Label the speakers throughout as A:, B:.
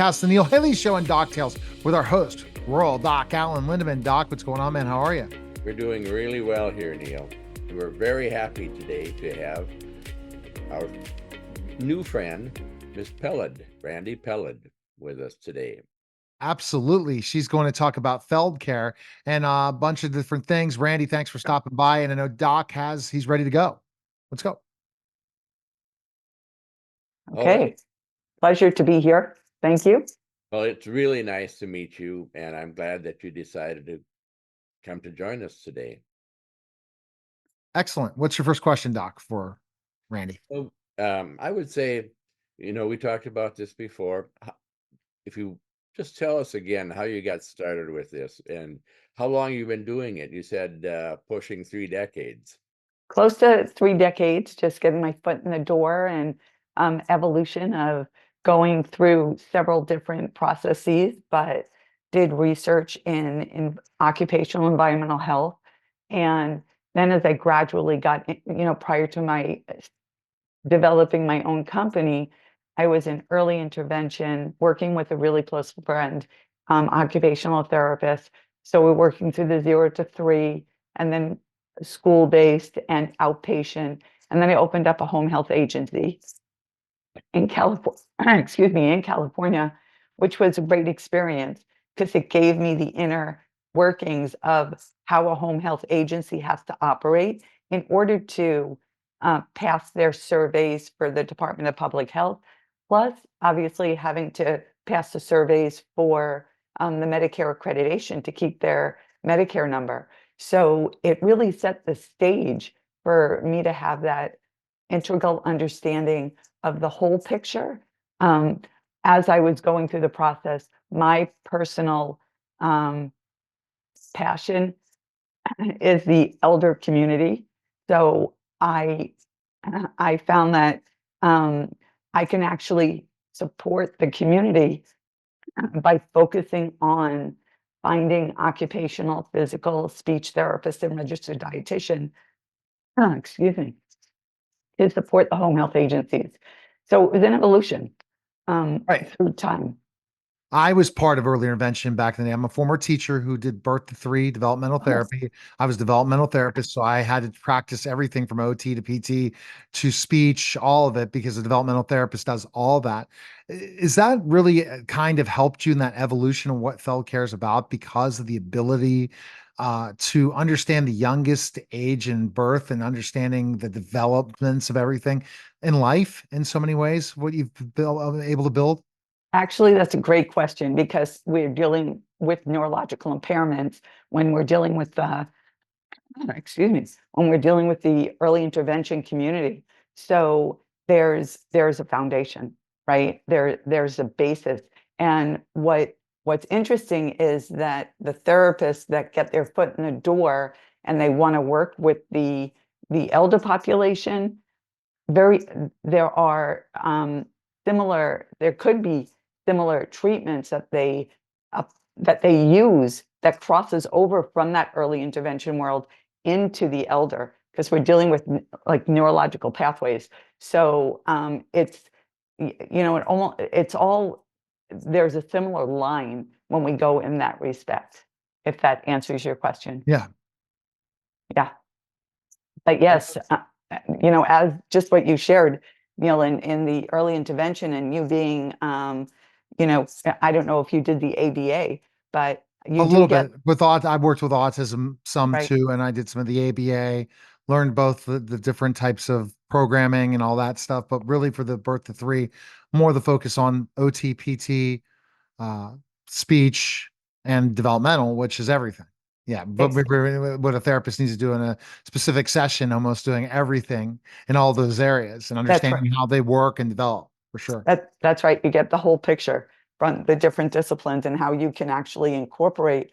A: podcast, the Neil Haley Show and Doc Tales with our host, Rural Doc Alan Lindemann. Doc, what's going on, man? How are you?
B: We're doing really well here, Neil. We're very happy today to have our new friend, Miss Peled, Randi Peled, with us today.
A: Absolutely. She's going to talk about Feld care and a bunch of different things. Randy, thanks for stopping by. And I know Doc he's ready to go. Let's go.
C: Okay. Right. Pleasure to be here. Thank you.
B: Well, it's really nice to meet you, and I'm glad that you decided to come to join us today.
A: Excellent. What's your first question, Doc, for Randy?
B: Well, I would say, we talked about this before. If you just tell us again how you got started with this and how long you've been doing it. You said pushing 3 decades.
C: Close to 3 decades, just getting my foot in the door, and evolution of going through several different processes, but did research in occupational environmental health. And then as I gradually got, prior to my developing my own company, I was in early intervention, working with a really close friend, occupational therapist. So we're working through the 0 to 3, and then school-based and outpatient. And then I opened up a home health agency in California, which was a great experience because it gave me the inner workings of how a home health agency has to operate in order to pass their surveys for the Department of Public Health, plus obviously having to pass the surveys for the Medicare accreditation to keep their Medicare number. So it really set the stage for me to have that integral understanding of the whole picture. As I was going through the process, my personal passion is the elder community. So I found that I can actually support the community by focusing on finding occupational, physical, speech therapists, and registered dietitian, to support the home health agencies. So it was an evolution through time.
A: I was part of early intervention back in the day. I'm a former teacher who did birth to 3 developmental therapy. I was a developmental therapist, so I had to practice everything from OT to PT to speech, all of it, because a developmental therapist does all that. Is that really kind of helped you in that evolution of what Feld care is about because of the ability to understand the youngest age in birth and understanding the developments of everything in life in so many ways, what you've been able to build?
C: Actually, that's a great question because we're dealing with neurological impairments when we're dealing with when we're dealing with the early intervention community. So there's a foundation, right? There's a basis. And what's interesting is that the therapists that get their foot in the door and they want to work with the elder population, there could be similar treatments that they use that crosses over from that early intervention world into the elder, because we're dealing with like neurological pathways. So it's there's a similar line when we go in that respect, if that answers your question.
A: Yeah.
C: But yes, as just what you shared, Neil, in the early intervention, and you being I don't know if you did the ABA, but you
A: a little bit with I've worked with autism some too, and I did some of the ABA, learned both the different types of programming and all that stuff, but really for the birth to 3, more the focus on OT, PT, speech, and developmental, which is everything. Yeah, but what a therapist needs to do in a specific session, almost doing everything in all those areas and understanding how they work and develop, for sure.
C: That's right. You get the whole picture from the different disciplines and how you can actually incorporate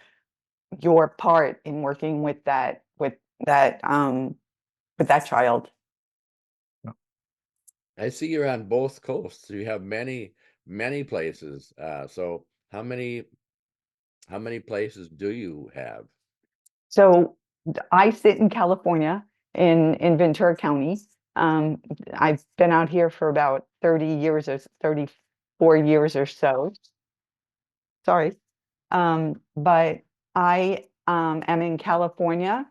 C: your part in working with that child.
B: I see you're on both coasts. You have many places. So how many places do you have?
C: So I sit in California in Ventura County. I've been out here for about 34 years or so. Sorry. But I am in California,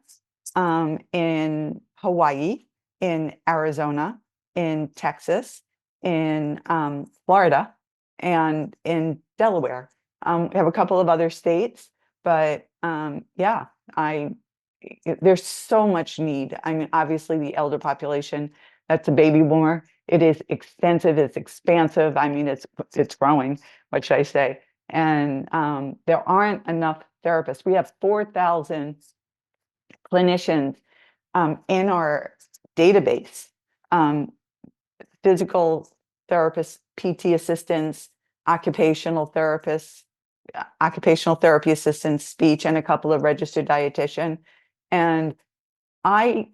C: in Hawaii, in Arizona, in Texas, in Florida, and in Delaware. We have a couple of other states, but yeah, there's so much need. I mean, obviously the elder population, that's a baby boomer. It is extensive, it's expansive. I mean, it's growing, what should I say? And there aren't enough therapists. We have 4,000 clinicians in our database, physical therapists, PT assistants, occupational therapists, occupational therapy assistants, speech, and a couple of registered dietitian. And I'm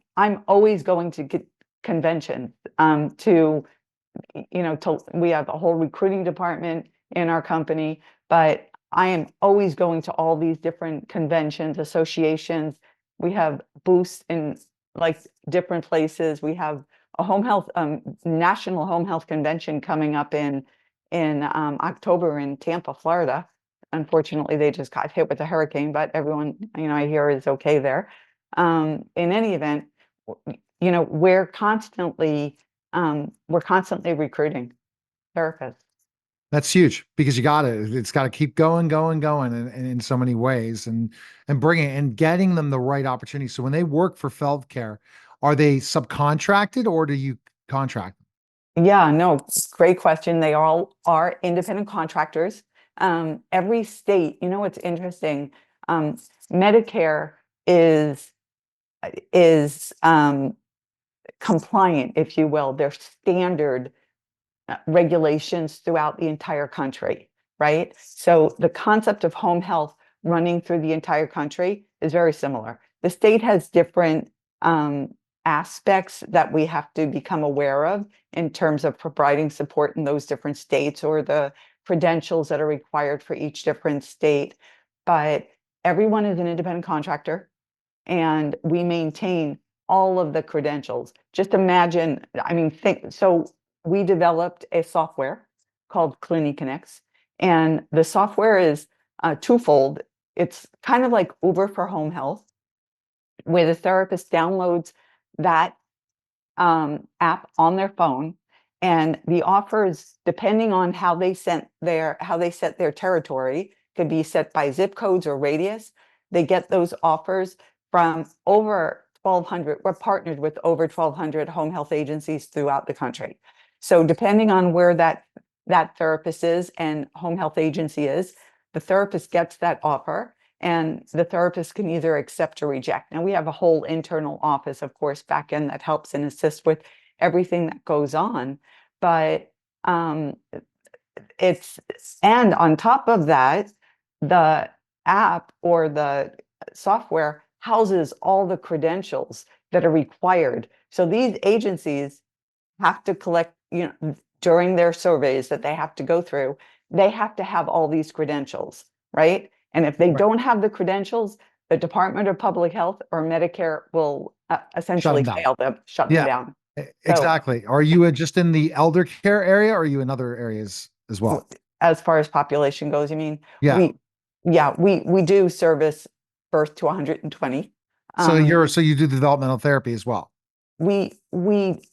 C: always going to get conventions to, we have a whole recruiting department in our company, but I am always going to all these different conventions, associations. We have booths in like different places. We have a home health, national home health convention coming up in October in Tampa, Florida. Unfortunately, they just got hit with a hurricane, but everyone, I hear is okay there. In any event, we're constantly recruiting therapists.
A: That's huge because it's got to keep going, going, going in so many ways and bringing and getting them the right opportunity. So when they work for Feld Care, are they subcontracted or do you contract?
C: Yeah, no, great question. They all are independent contractors. Every state, what's interesting, Medicare is compliant, if you will. They're standard regulations throughout the entire country, right? So the concept of home health running through the entire country is very similar. The state has different aspects that we have to become aware of in terms of providing support in those different states or the credentials that are required for each different state. But everyone is an independent contractor and we maintain all of the credentials. Just imagine, so we developed a software called Clinicians, and the software is twofold. It's kind of like Uber for home health, where the therapist downloads that app on their phone, and the offers, depending on how they set their territory, could be set by zip codes or radius. They get those offers from over 1,200. We're partnered with over 1,200 home health agencies throughout the country. So depending on where that therapist is and home health agency is, the therapist gets that offer and the therapist can either accept or reject. Now we have a whole internal office, of course, back end that helps and assists with everything that goes on. But and on top of that, the app or the software houses all the credentials that are required. So these agencies have to collect, during their surveys that they have to go through, they have to have all these credentials, right? And if they don't have the credentials, the Department of Public Health or Medicare will essentially fail them, shut them down.
A: Exactly. Are you just in the elder care area or are you in other areas as well?
C: As far as population goes, you mean?
A: Yeah.
C: We do service birth to 120.
A: So you do the developmental therapy as well.
C: We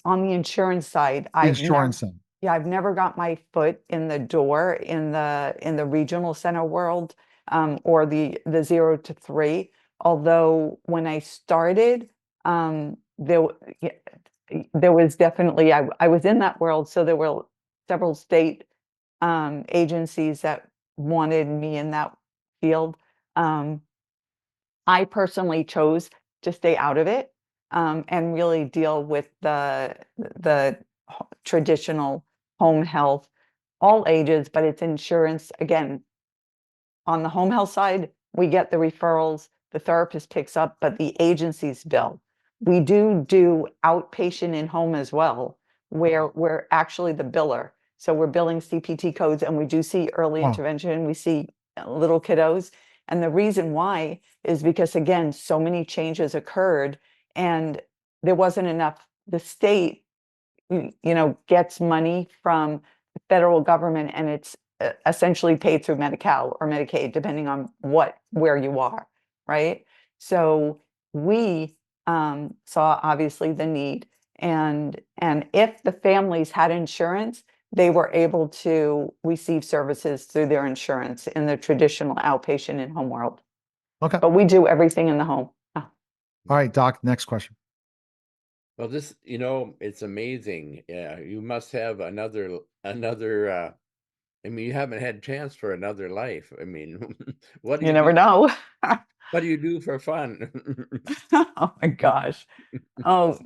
C: on the insurance side, I've never got my foot in the door in the regional center world, or the 0 to 3. Although when I started, there was definitely, I was in that world, so there were several state agencies that wanted me in that field. I personally chose to stay out of it and really deal with the traditional home health, all ages, but it's insurance. Again, on the home health side, we get the referrals, the therapist picks up, but the agencies bill. We do outpatient in home as well, where we're actually the biller. So we're billing CPT codes and we do see early intervention. We see little kiddos. And the reason why is because, again, so many changes occurred and there wasn't enough. The state, gets money from the federal government and it's essentially paid through Medi-Cal or Medicaid, depending on where you are, right? So we saw obviously the need, and if the families had insurance, they were able to receive services through their insurance in the traditional outpatient and home world.
A: Okay.
C: But we do everything in the home.
A: All right, Doc, next question.
B: Well, this, it's amazing. Yeah, you must have another, I mean, you haven't had a chance for another life. I mean, what do
C: You
B: you
C: never
B: do?
C: know.
B: What do you do for fun?
C: Oh my gosh. Oh,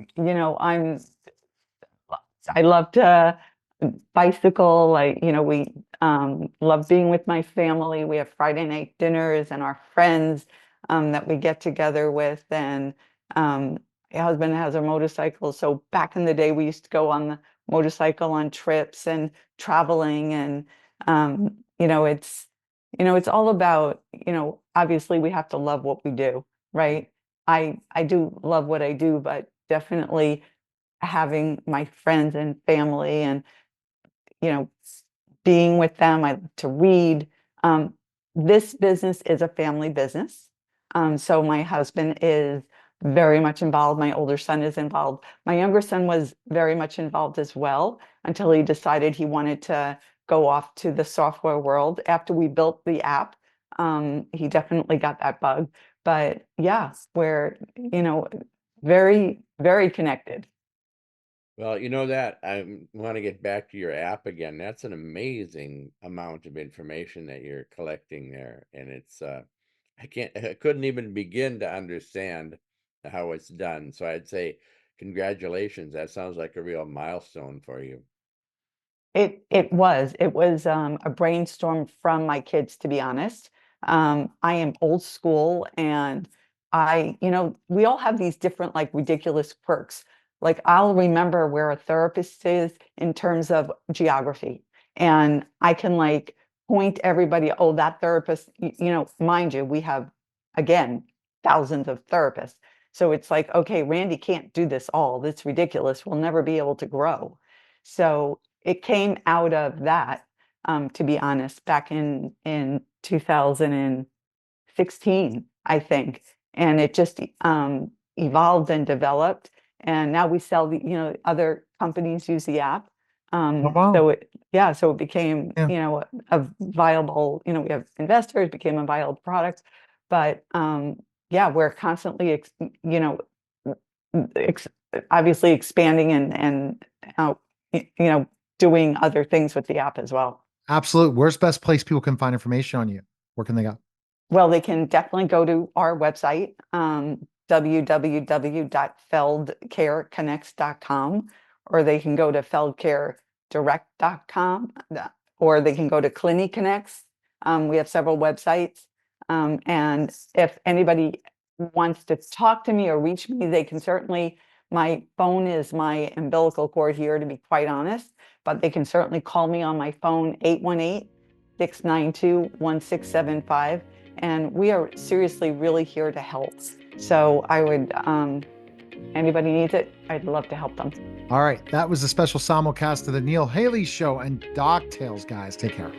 C: I love to bicycle. We love being with my family. We have Friday night dinners and our friends that we get together with. And my husband has a motorcycle. So back in the day, we used to go on the motorcycle on trips and traveling. And it's all about, obviously we have to love what we do, right? I do love what I do, but definitely having my friends and family and you know being with them. I like to read. This business is a family business, so my husband is very much involved. My older son is involved. My younger son was very much involved as well until he decided he wanted to go off to the software world. After we built the app, he definitely got that bug. But yeah, we're very, very connected.
B: Well, that I want to get back to your app again. That's an amazing amount of information that you're collecting there. And I couldn't even begin to understand how it's done. So I'd say congratulations. That sounds like a real milestone for you.
C: It was a brainstorm from my kids, to be honest. I am old school, and we all have these different like ridiculous quirks. Like I'll remember where a therapist is in terms of geography, and I can like point everybody, oh, that therapist, mind you, we have again thousands of therapists. So it's like, okay, Randy can't do this all. That's ridiculous. We'll never be able to grow. So it came out of that, to be honest, back in 2016, I think, and it just evolved and developed. And now we sell other companies use the app.
A: Oh, wow.
C: So it became
A: Yeah.
C: a viable. We have investors, became a viable product, but yeah, we're constantly ex obviously expanding and doing other things with the app as well.
A: Absolutely. Where's the best place people can find information on you? Where can they go?
C: Well, they can definitely go to our website, www.feldcareconnects.com, or they can go to feldcaredirect.com, or they can go to Clinic Connects. We have several websites. And if anybody wants to talk to me or reach me, they can certainly, my phone is my umbilical cord here, to be quite honest, but they can certainly call me on my phone, 818-692-1675. And we are seriously really here to help. So I would, anybody needs it, I'd love to help them.
A: All right. That was a special simulcast of the Neil Haley Show and Doc Tales, guys. Take care.